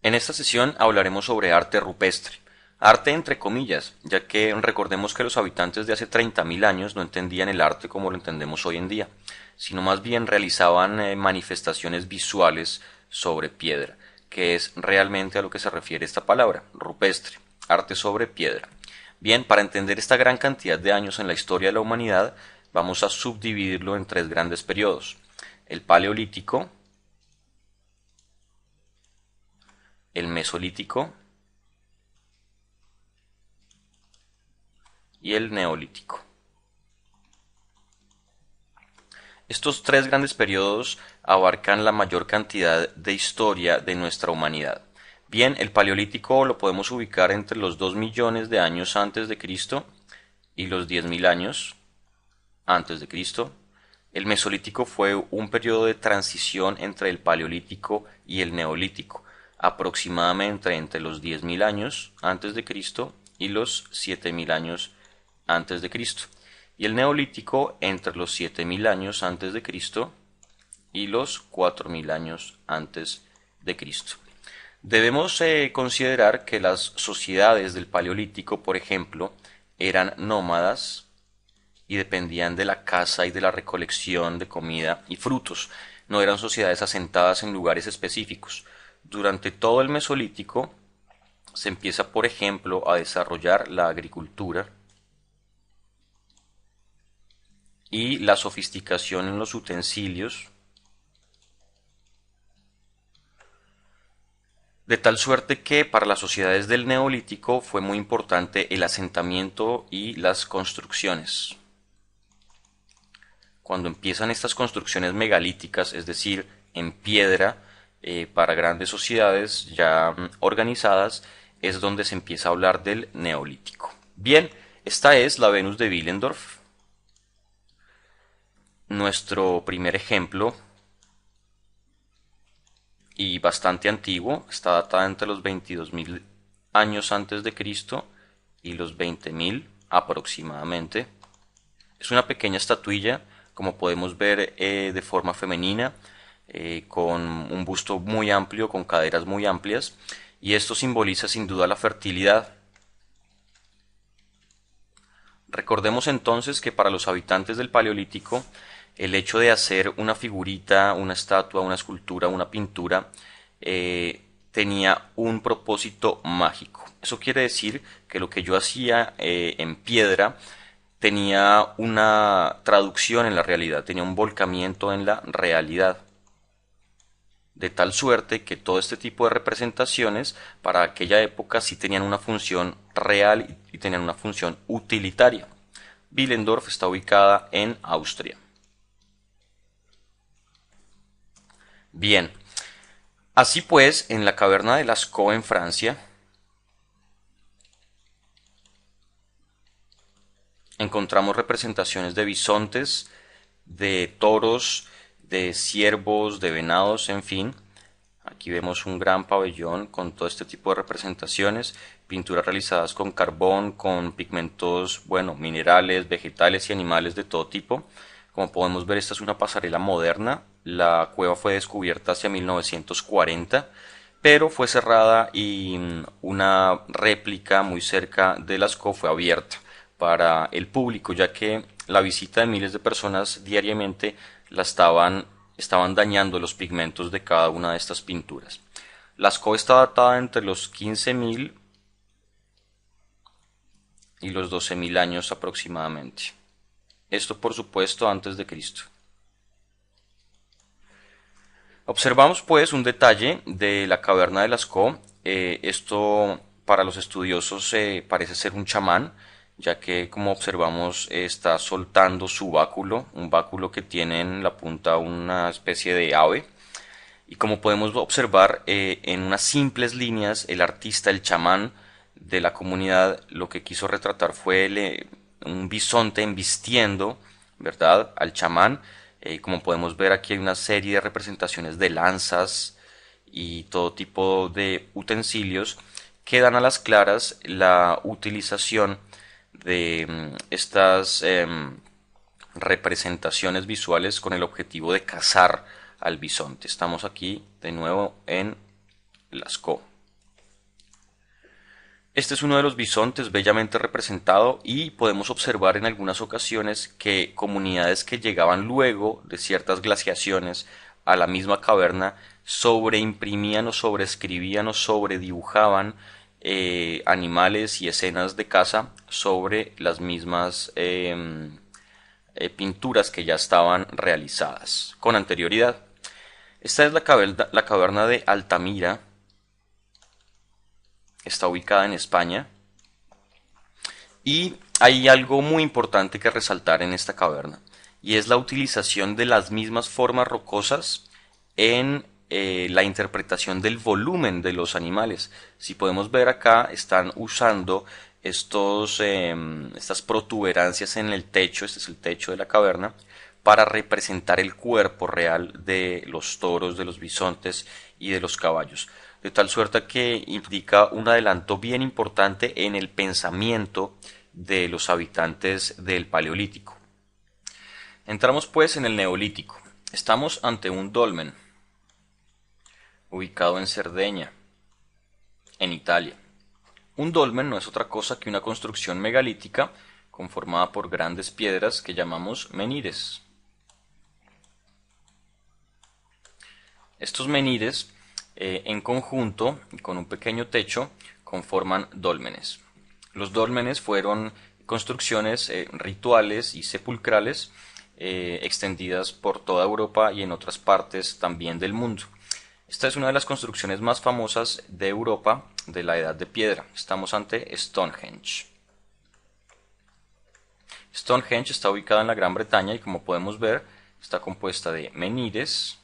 En esta sesión hablaremos sobre arte rupestre. Arte entre comillas, ya que recordemos que los habitantes de hace 30.000 años no entendían el arte como lo entendemos hoy en día, sino más bien realizaban manifestaciones visuales sobre piedra, que es realmente a lo que se refiere esta palabra, rupestre, arte sobre piedra. Bien, para entender esta gran cantidad de años en la historia de la humanidad, vamos a subdividirlo en tres grandes periodos. El Paleolítico, el Mesolítico y el Neolítico. Estos tres grandes periodos abarcan la mayor cantidad de historia de nuestra humanidad. Bien, el Paleolítico lo podemos ubicar entre los 2 millones de años antes de Cristo y los 10.000 años antes de Cristo. El Mesolítico fue un periodo de transición entre el Paleolítico y el Neolítico, aproximadamente entre los 10.000 años antes de Cristo y los 7.000 años antes de Cristo. Y el Neolítico entre los 7.000 años antes de Cristo y los 4.000 años antes de Cristo. Debemos considerar que las sociedades del Paleolítico, por ejemplo, eran nómadas y dependían de la caza y de la recolección de comida y frutos. No eran sociedades asentadas en lugares específicos. Durante todo el Mesolítico se empieza, por ejemplo, a desarrollar la agricultura y la sofisticación en los utensilios, de tal suerte que para las sociedades del Neolítico fue muy importante el asentamiento y las construcciones. Cuando empiezan estas construcciones megalíticas, es decir, en piedra, para grandes sociedades ya organizadas, es donde se empieza a hablar del Neolítico. Bien, esta es la Venus de Willendorf, nuestro primer ejemplo y bastante antiguo, está datada entre los 22.000 años antes de Cristo y los 20.000 aproximadamente. Es una pequeña estatuilla, como podemos ver, de forma femenina, con un busto muy amplio, con caderas muy amplias, y esto simboliza sin duda la fertilidad. Recordemos entonces que para los habitantes del Paleolítico, el hecho de hacer una figurita, una estatua, una escultura, una pintura, tenía un propósito mágico. Eso quiere decir que lo que yo hacía en piedra tenía una traducción en la realidad, tenía un volcamiento en la realidad. De tal suerte que todo este tipo de representaciones para aquella época sí tenían una función real y tenían una función utilitaria. Willendorf está ubicada en Austria. Bien, así pues, en la caverna de Lascaux en Francia, encontramos representaciones de bisontes, de toros, de ciervos, de venados, en fin. Aquí vemos un gran pabellón con todo este tipo de representaciones, pinturas realizadas con carbón, con pigmentos, bueno, minerales, vegetales y animales de todo tipo. Como podemos ver, esta es una pasarela moderna. La cueva fue descubierta hacia 1940, pero fue cerrada y una réplica muy cerca de Lascaux fue abierta para el público, ya que la visita de miles de personas diariamente estaban dañando los pigmentos de cada una de estas pinturas. Lascaux está datada entre los 15.000 y los 12.000 años aproximadamente. Esto, por supuesto, antes de Cristo. Observamos pues un detalle de la caverna de Lascaux. Esto para los estudiosos parece ser un chamán, ya que como observamos está soltando su báculo, un báculo que tiene en la punta una especie de ave. Y como podemos observar en unas simples líneas, el artista, el chamán de la comunidad, lo que quiso retratar fue un bisonte embistiendo, ¿verdad?, al chamán. Como podemos ver, aquí hay una serie de representaciones de lanzas y todo tipo de utensilios que dan a las claras la utilización de estas representaciones visuales con el objetivo de cazar al bisonte. Estamos aquí de nuevo en Lascaux. Este es uno de los bisontes bellamente representado y podemos observar en algunas ocasiones que comunidades que llegaban luego de ciertas glaciaciones a la misma caverna sobreimprimían o sobreescribían o sobredibujaban animales y escenas de caza sobre las mismas pinturas que ya estaban realizadas con anterioridad. Esta es la caverna de Altamira, está ubicada en España y hay algo muy importante que resaltar en esta caverna y es la utilización de las mismas formas rocosas en la interpretación del volumen de los animales. Si podemos ver acá, están usando estas protuberancias en el techo, este es el techo de la caverna, para representar el cuerpo real de los toros, de los bisontes y de los caballos. De tal suerte que implica un adelanto bien importante en el pensamiento de los habitantes del Paleolítico. Entramos pues en el Neolítico. Estamos ante un dolmen, ubicado en Cerdeña, en Italia. Un dolmen no es otra cosa que una construcción megalítica conformada por grandes piedras que llamamos menires. Estos menires, en conjunto y con un pequeño techo, conforman dólmenes. Los dólmenes fueron construcciones rituales y sepulcrales extendidas por toda Europa y en otras partes también del mundo. Esta es una de las construcciones más famosas de Europa de la Edad de Piedra. Estamos ante Stonehenge. Stonehenge está ubicada en la Gran Bretaña y, como podemos ver, está compuesta de menires,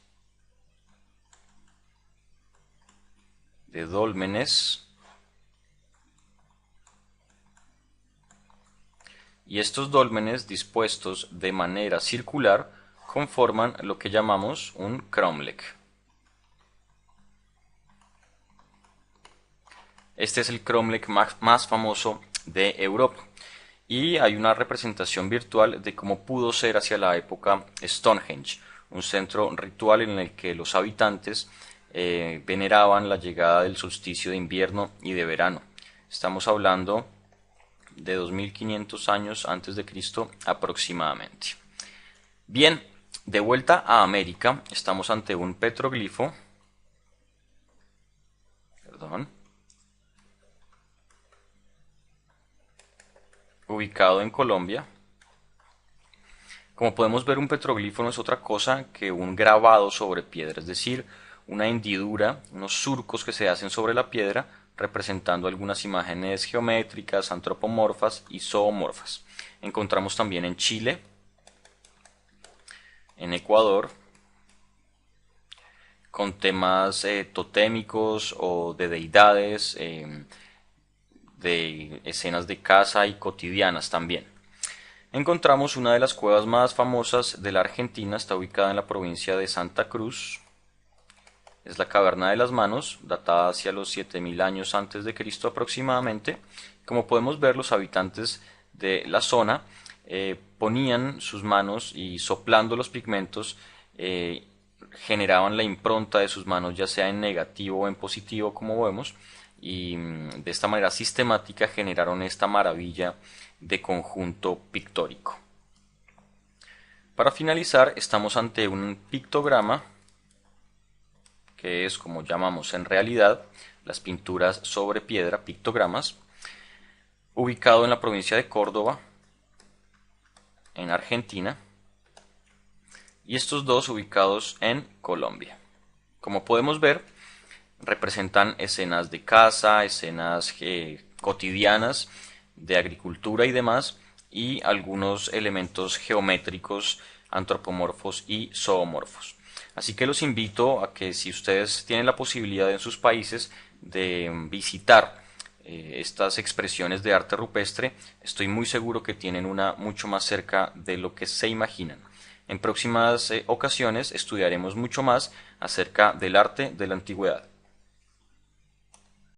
de dólmenes, y estos dólmenes dispuestos de manera circular conforman lo que llamamos un cromlech. Este es el cromlech más famoso de Europa y hay una representación virtual de cómo pudo ser hacia la época Stonehenge, un centro ritual en el que los habitantes veneraban la llegada del solsticio de invierno y de verano. Estamos hablando de 2500 años antes de Cristo aproximadamente. Bien, de vuelta a América, estamos ante un petroglifo, ubicado en Colombia. Como podemos ver, un petroglifo no es otra cosa que un grabado sobre piedra, es decir, una hendidura, unos surcos que se hacen sobre la piedra representando algunas imágenes geométricas, antropomorfas y zoomorfas. Encontramos también en Chile, en Ecuador, con temas totémicos o de deidades, de escenas de caza y cotidianas también. Encontramos una de las cuevas más famosas de la Argentina, está ubicada en la provincia de Santa Cruz. Es la Caverna de las Manos, datada hacia los 7000 años antes de Cristo aproximadamente. Como podemos ver, los habitantes de la zona ponían sus manos y soplando los pigmentos generaban la impronta de sus manos, ya sea en negativo o en positivo, como vemos, y de esta manera sistemática generaron esta maravilla de conjunto pictórico. Para finalizar, estamos ante un pictograma, que es como llamamos en realidad las pinturas sobre piedra, pictogramas, ubicado en la provincia de Córdoba, en Argentina, y estos dos ubicados en Colombia. Como podemos ver, representan escenas de caza, escenas cotidianas, de agricultura y demás, y algunos elementos geométricos, antropomorfos y zoomorfos. Así que los invito a que, si ustedes tienen la posibilidad en sus países de visitar estas expresiones de arte rupestre, estoy muy seguro que tienen una mucho más cerca de lo que se imaginan. En próximas ocasiones estudiaremos mucho más acerca del arte de la antigüedad.